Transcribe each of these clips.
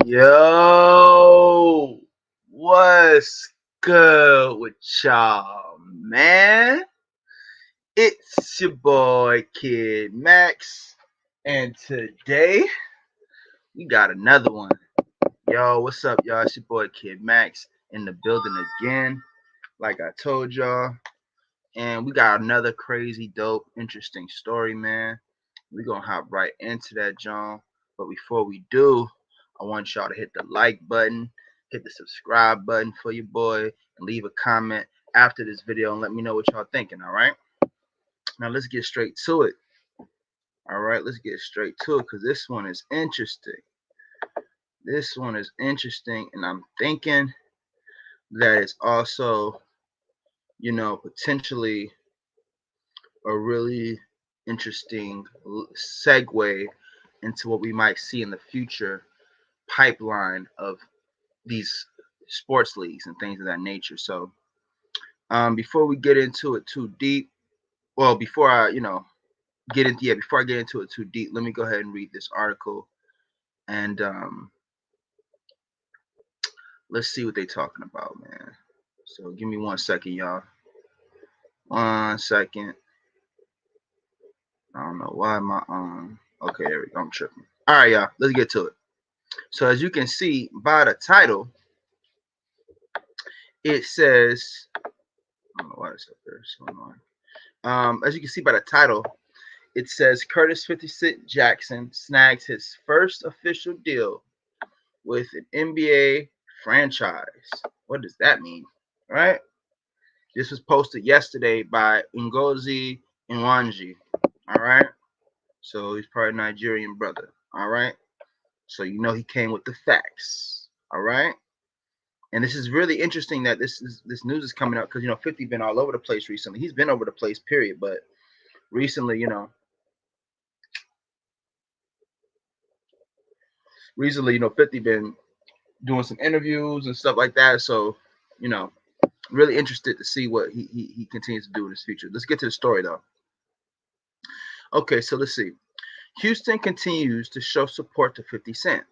Yo, what's good with y'all, man? It's your boy Kid Max, and today we got another one. Yo, what's up, y'all? It's your boy Kid Max in the building again, like I told y'all, and we got another crazy, dope, interesting story, man. We're gonna hop right into that, John. But before we do, I want y'all to hit the like button, hit the subscribe button for your boy, and leave a comment after this video and let me know what y'all thinking, all right? Now let's get straight to it. All right, let's get straight to it because this one is interesting. This one is interesting, and I'm thinking that it's also, potentially a really interesting segue into what we might see in the future pipeline of these sports leagues and things of that nature. So before we get into it too deep, well, before I, before I get into it too deep, let me go ahead and read this article and let's see what they're talking about, man. So give me 1 second, y'all. 1 second. I don't know why my okay, there we go. I'm tripping. All right, y'all. Let's get to it. So as you can see by the title, it says, I don't know why it's up there. So annoying. As you can see by the title, it says Curtis 50 Cent Jackson snags his first official deal with an NBA franchise. What does that mean? Right? This was posted yesterday by Ngozi Nwanji. All right. So he's probably a Nigerian brother. All right. So you know he came with the facts. All right. And this is really interesting that this news is coming up because 50 been all over the place recently. He's been over the place, period. But recently, recently, 50 been doing some interviews and stuff like that. So, you know, really interested to see what he continues to do in his future. Let's get to the story though. Okay, so let's see. Housten continues to show support to 50 Cent.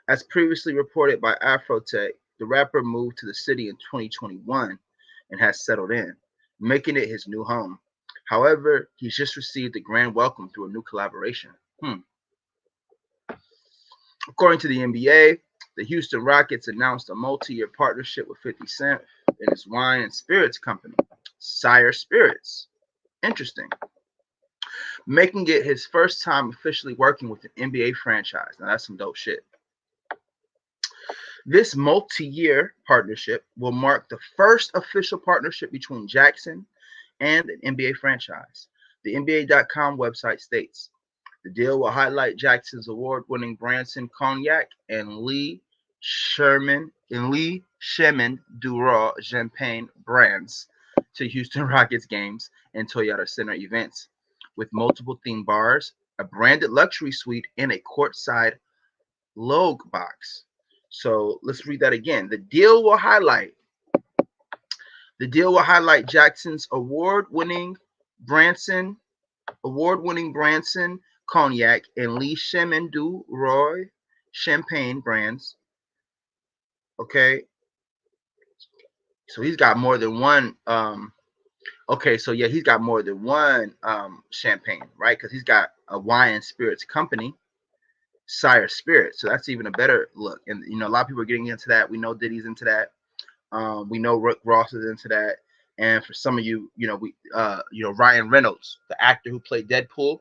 As previously reported by Afrotech, the rapper moved to the city in 2021 and has settled in, making it his new home. However, he's just received a grand welcome through a new collaboration. According to the NBA, the Houston Rockets announced a multi-year partnership with 50 Cent and his wine and spirits company, Sire Spirits. Interesting. Making it his first time officially working with an NBA franchise. Now that's some dope shit. This multi-year partnership will mark the first official partnership between Jackson and an NBA franchise. The NBA.com website states, the deal will highlight Jackson's award-winning Branson Cognac and Lee Sherman Duro Champagne brands to Houston Rockets games and Toyota Center events, with multiple themed bars, a branded luxury suite, and a courtside loge box. So let's read that again. The deal will highlight Jackson's Branson Cognac and Lee Chemin du Roy Champagne brands. Okay. So he's got more than one. He's got more than one champagne, right? Because he's got a wine and spirits company, Sire Spirits. So that's even a better look. And a lot of people are getting into that. We know Diddy's into that. We know Rick Ross is into that. And for some of you, Ryan Reynolds, the actor who played Deadpool,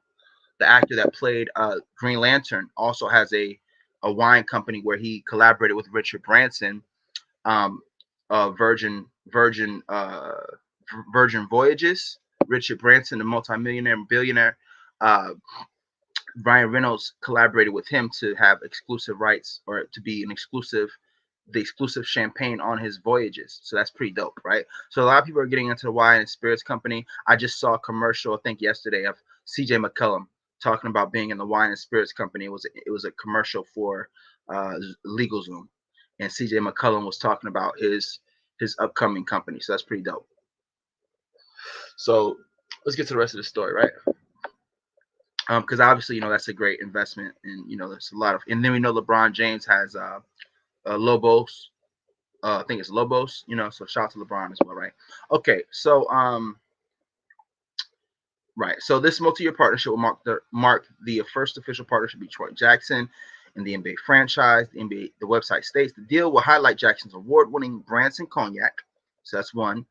the actor that played Green Lantern, also has a wine company where he collaborated with Richard Branson, Virgin Voyages. Richard Branson, the multimillionaire and billionaire, Ryan Reynolds collaborated with him to have exclusive rights or to be the exclusive champagne on his voyages. So that's pretty dope, right? So a lot of people are getting into the wine and spirits company. I just saw a commercial, I think yesterday, of CJ McCollum talking about being in the wine and spirits company. It was a commercial for LegalZoom, and CJ McCollum was talking about his upcoming company. So that's pretty dope. So let's get to the rest of the story, right? Because obviously, that's a great investment, and there's a lot of, and then we know LeBron James has Lobos. I think it's Lobos. So shout out to LeBron as well, right? Okay, so right. So this multi-year partnership will mark the first official partnership between Troy Jackson and the NBA franchise. The website states the deal will highlight Jackson's award-winning Branson Cognac. So that's one,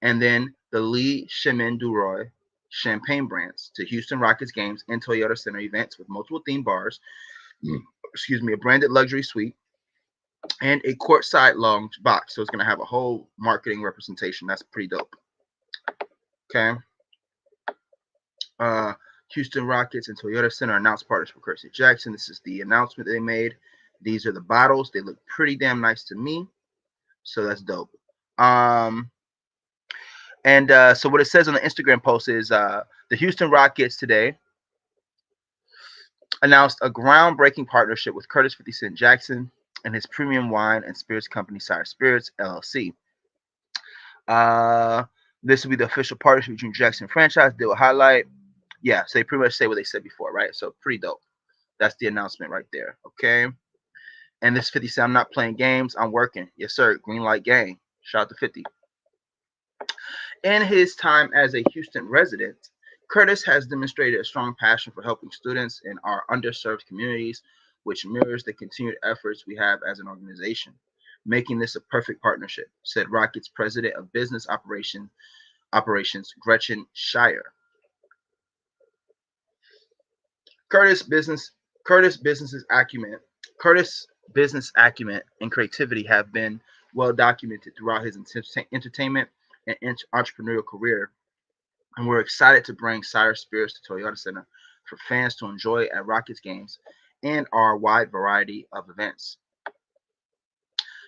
and then the Lee Chemin du Roi champagne brands to Houston Rockets games and Toyota Center events with multiple theme bars. Excuse me, a branded luxury suite, and a courtside lounge box. So it's going to have a whole marketing representation. That's pretty dope. Okay. Uh, Houston Rockets and Toyota Center announced partners for Percy Jackson. This is the announcement they made. These are the bottles. They look pretty damn nice to me. So that's dope. And so what it says on the Instagram post is the Houston Rockets today announced a groundbreaking partnership with Curtis 50 Cent Jackson and his premium wine and spirits company, Sire Spirits LLC. This will be the official partnership between Jackson franchise. They will highlight, yeah, so they pretty much say what they said before, right? So pretty dope. That's the announcement right there. Okay. And this 50 Cent, I'm not playing games, I'm working. Yes, sir. Green light gang. Shout out to 50. In his time as a Houston resident, Curtis has demonstrated a strong passion for helping students in our underserved communities, which mirrors the continued efforts we have as an organization, making this a perfect partnership, said Rockets President of Business Operations Gretchen Shire. Curtis business Curtis business's acumen Curtis business acumen and creativity have been well documented throughout his entertainment and entrepreneurial career, and we're excited to bring Sire Spirits to Toyota Center for fans to enjoy at Rockets games and our wide variety of events.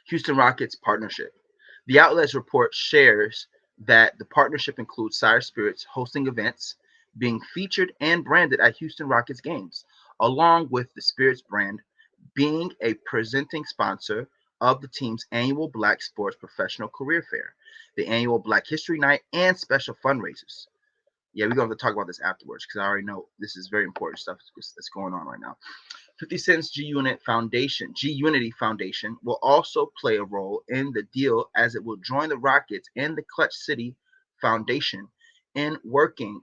Houston Rockets partnership. The outlet's report shares that the partnership includes Sire Spirits hosting events, being featured and branded at Houston Rockets games, along with the Spirits brand being a presenting sponsor of the team's annual Black Sports Professional Career Fair, the annual Black History Night, and special fundraisers. Yeah, we're going to talk about this afterwards because I already know this is very important stuff that's going on right now. 50 Cent's G Unity Foundation will also play a role in the deal as it will join the Rockets and the Clutch City Foundation in working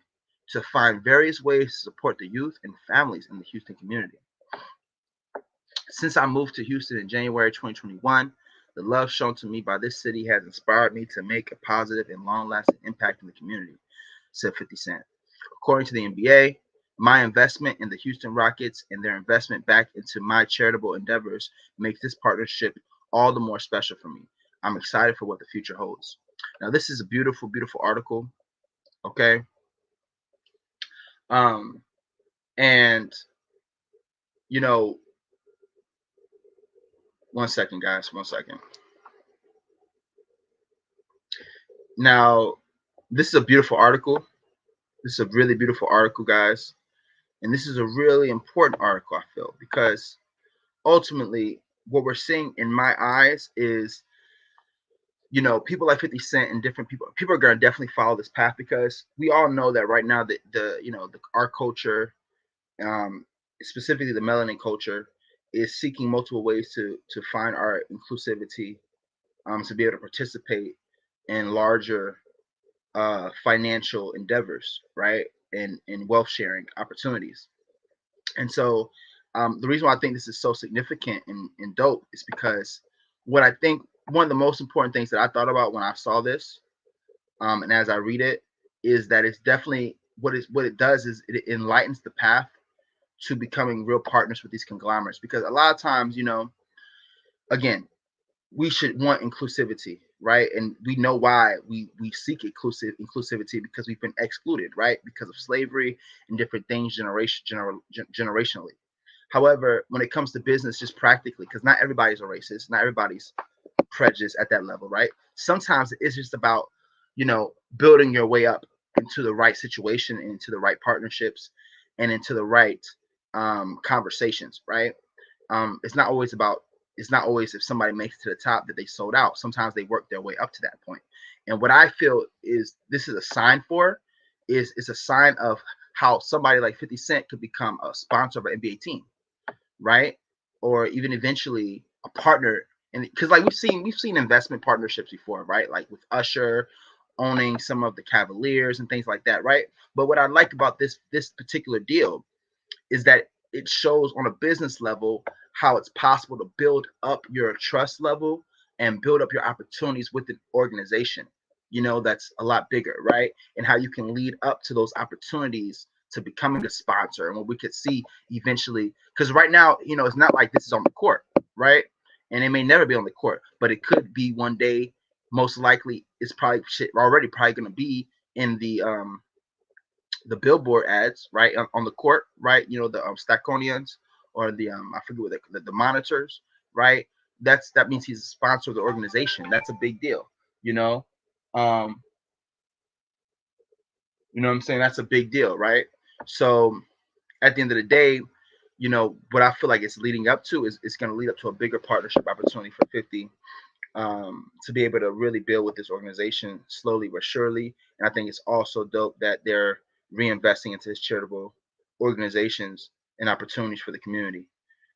to find various ways to support the youth and families in the Houston community. Since I moved to Houston in January 2021, the love shown to me by this city has inspired me to make a positive and long-lasting impact in the community, said 50 Cent. According to the NBA, my investment in the Houston Rockets and their investment back into my charitable endeavors makes this partnership all the more special for me. I'm excited for what the future holds. Now, this is a beautiful, beautiful article. Okay. Um, and you know, one second, guys, one second. Now, this is a beautiful article. This is a really beautiful article, guys. And this is a really important article, I feel, because ultimately what we're seeing in my eyes is, people like 50 Cent and different people are going to definitely follow this path because we all know that right now that our culture, specifically the melanin culture, is seeking multiple ways to find our inclusivity, to be able to participate in larger financial endeavors, right? And wealth sharing opportunities. And so the reason why I think this is so significant and dope is because what I think one of the most important things that I thought about when I saw this, and as I read it, is that it's definitely what it does is it enlightens the path to becoming real partners with these conglomerates. Because a lot of times, again, we should want inclusivity, right? And we know why we seek inclusivity because we've been excluded, right? Because of slavery and different things generationally. However, when it comes to business, just practically, because not everybody's a racist, not everybody's prejudiced at that level, right? Sometimes it's just about, building your way up into the right situation, and into the right partnerships, and into the right conversations, right? It's not always if somebody makes it to the top that they sold out. Sometimes they work their way up to that point. And what I feel is this is a sign for is it's a sign of how somebody like 50 Cent could become a sponsor of an NBA team, right? Or even eventually a partner. And because like we've seen investment partnerships before, right? Like with Usher owning some of the Cavaliers and things like that, right? But what I like about this particular deal is that it shows on a business level how it's possible to build up your trust level and build up your opportunities with an organization, that's a lot bigger, right? And how you can lead up to those opportunities to becoming a sponsor. And what we could see eventually, because right now, it's not like this is on the court, right? And it may never be on the court, but it could be one day. Most likely, it's probably already probably going to be in the billboard ads, right, on the court, right? The Staconians or the I forget what the monitors, right? That means he's a sponsor of the organization. That's a big deal, you know. Um, you know what I'm saying? That's a big deal, right? So at the end of the day, what I feel like it's leading up to is it's going to lead up to a bigger partnership opportunity for 50, to be able to really build with this organization slowly but surely. And I think it's also dope that they're reinvesting into his charitable organizations and opportunities for the community.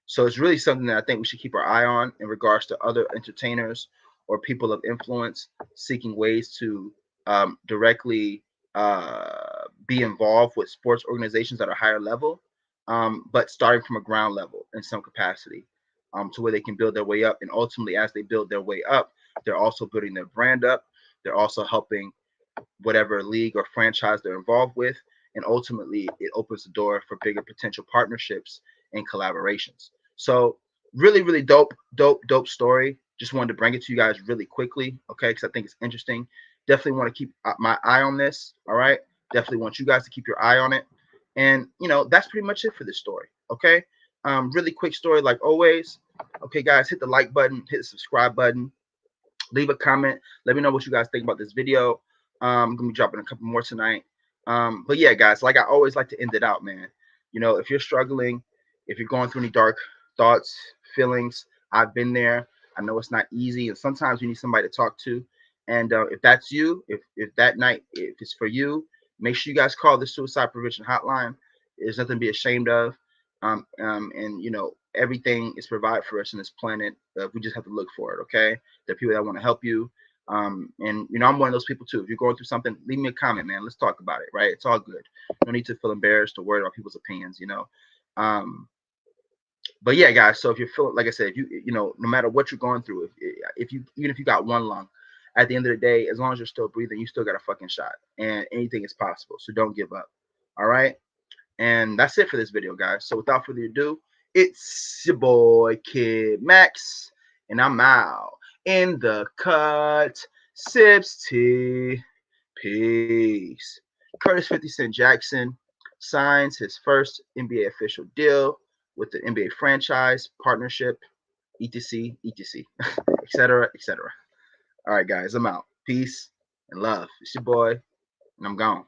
So it's really something that I think we should keep our eye on in regards to other entertainers or people of influence seeking ways to directly be involved with sports organizations at a higher level, but starting from a ground level in some capacity, to where they can build their way up. And ultimately, as they build their way up, they're also building their brand up. They're also helping whatever league or franchise they're involved with. And ultimately, it opens the door for bigger potential partnerships and collaborations. So, really, really dope, dope, dope story. Just wanted to bring it to you guys really quickly, okay? Because I think it's interesting. Definitely want to keep my eye on this, all right? Definitely want you guys to keep your eye on it. And, that's pretty much it for this story, okay? Really quick story, like always. Okay, guys, hit the like button, hit the subscribe button, leave a comment. Let me know what you guys think about this video. I'm gonna be dropping a couple more tonight. But yeah, guys, like I always like to end it out, man. If you're struggling, if you're going through any dark thoughts, feelings, I've been there. I know it's not easy, and sometimes you need somebody to talk to. And if that's you, if that night, if it's for you, make sure you guys call the suicide prevention hotline. There's nothing to be ashamed of. And everything is provided for us on this planet. We just have to look for it. Okay, there are people that want to help you. And I'm one of those people too. If you're going through something, leave me a comment, man. Let's talk about it, right? It's all good. No need to feel embarrassed or worried about people's opinions. Um, but yeah, guys. So if you're feeling, like I said, if no matter what you're going through, if you even if you got one lung, at the end of the day, as long as you're still breathing, you still got a fucking shot, and anything is possible. So don't give up. All right. And that's it for this video, guys. So without further ado, it's your boy Kid Max, and I'm out in the cut. Sips tea. Peace. Curtis 50 Cent Jackson signs his first NBA official deal with the NBA franchise partnership, etc., etc., etc., etc. All right, guys, I'm out. Peace and love. It's your boy, and I'm gone.